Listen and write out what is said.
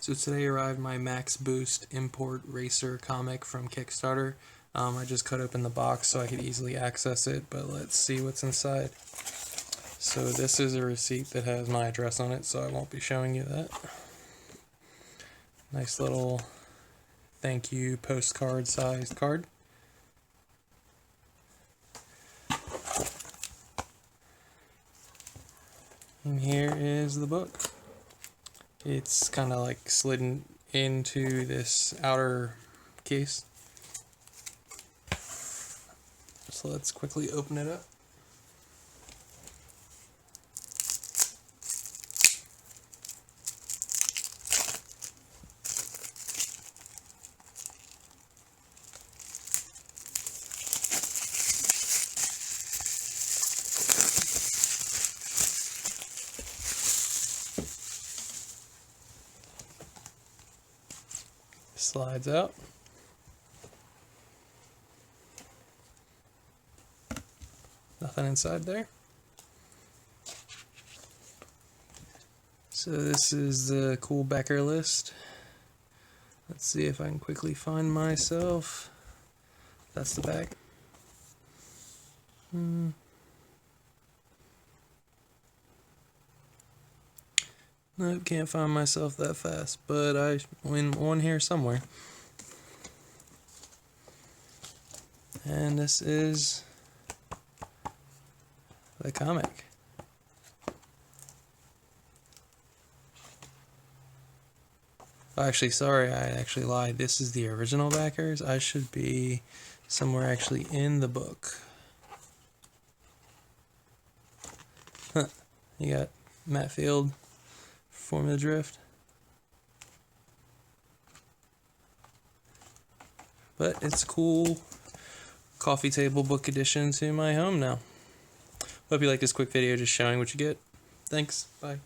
So today arrived my Max Boost Import Racer comic from Kickstarter. I just cut open the box so I could easily access it, but let's see what's inside. So this is a receipt that has my address on it, so I won't be showing you that. Nice little thank you postcard sized card. And here is the book. It's kind of like slid into this outer case. So let's quickly open it up. Slides out. Nothing inside there. So this is the cool backer list. Let's see if I can quickly find myself. That's the back. Nope, can't find myself that fast, but I win one here somewhere. And this is the comic. Oh, actually, sorry, I actually lied. This is the original backers. I should be somewhere actually in the book. Huh. You got Matt Field, Formula Drift. But it's cool coffee table book addition to my home now. Hope you like this quick video just showing what you get. Thanks. Bye.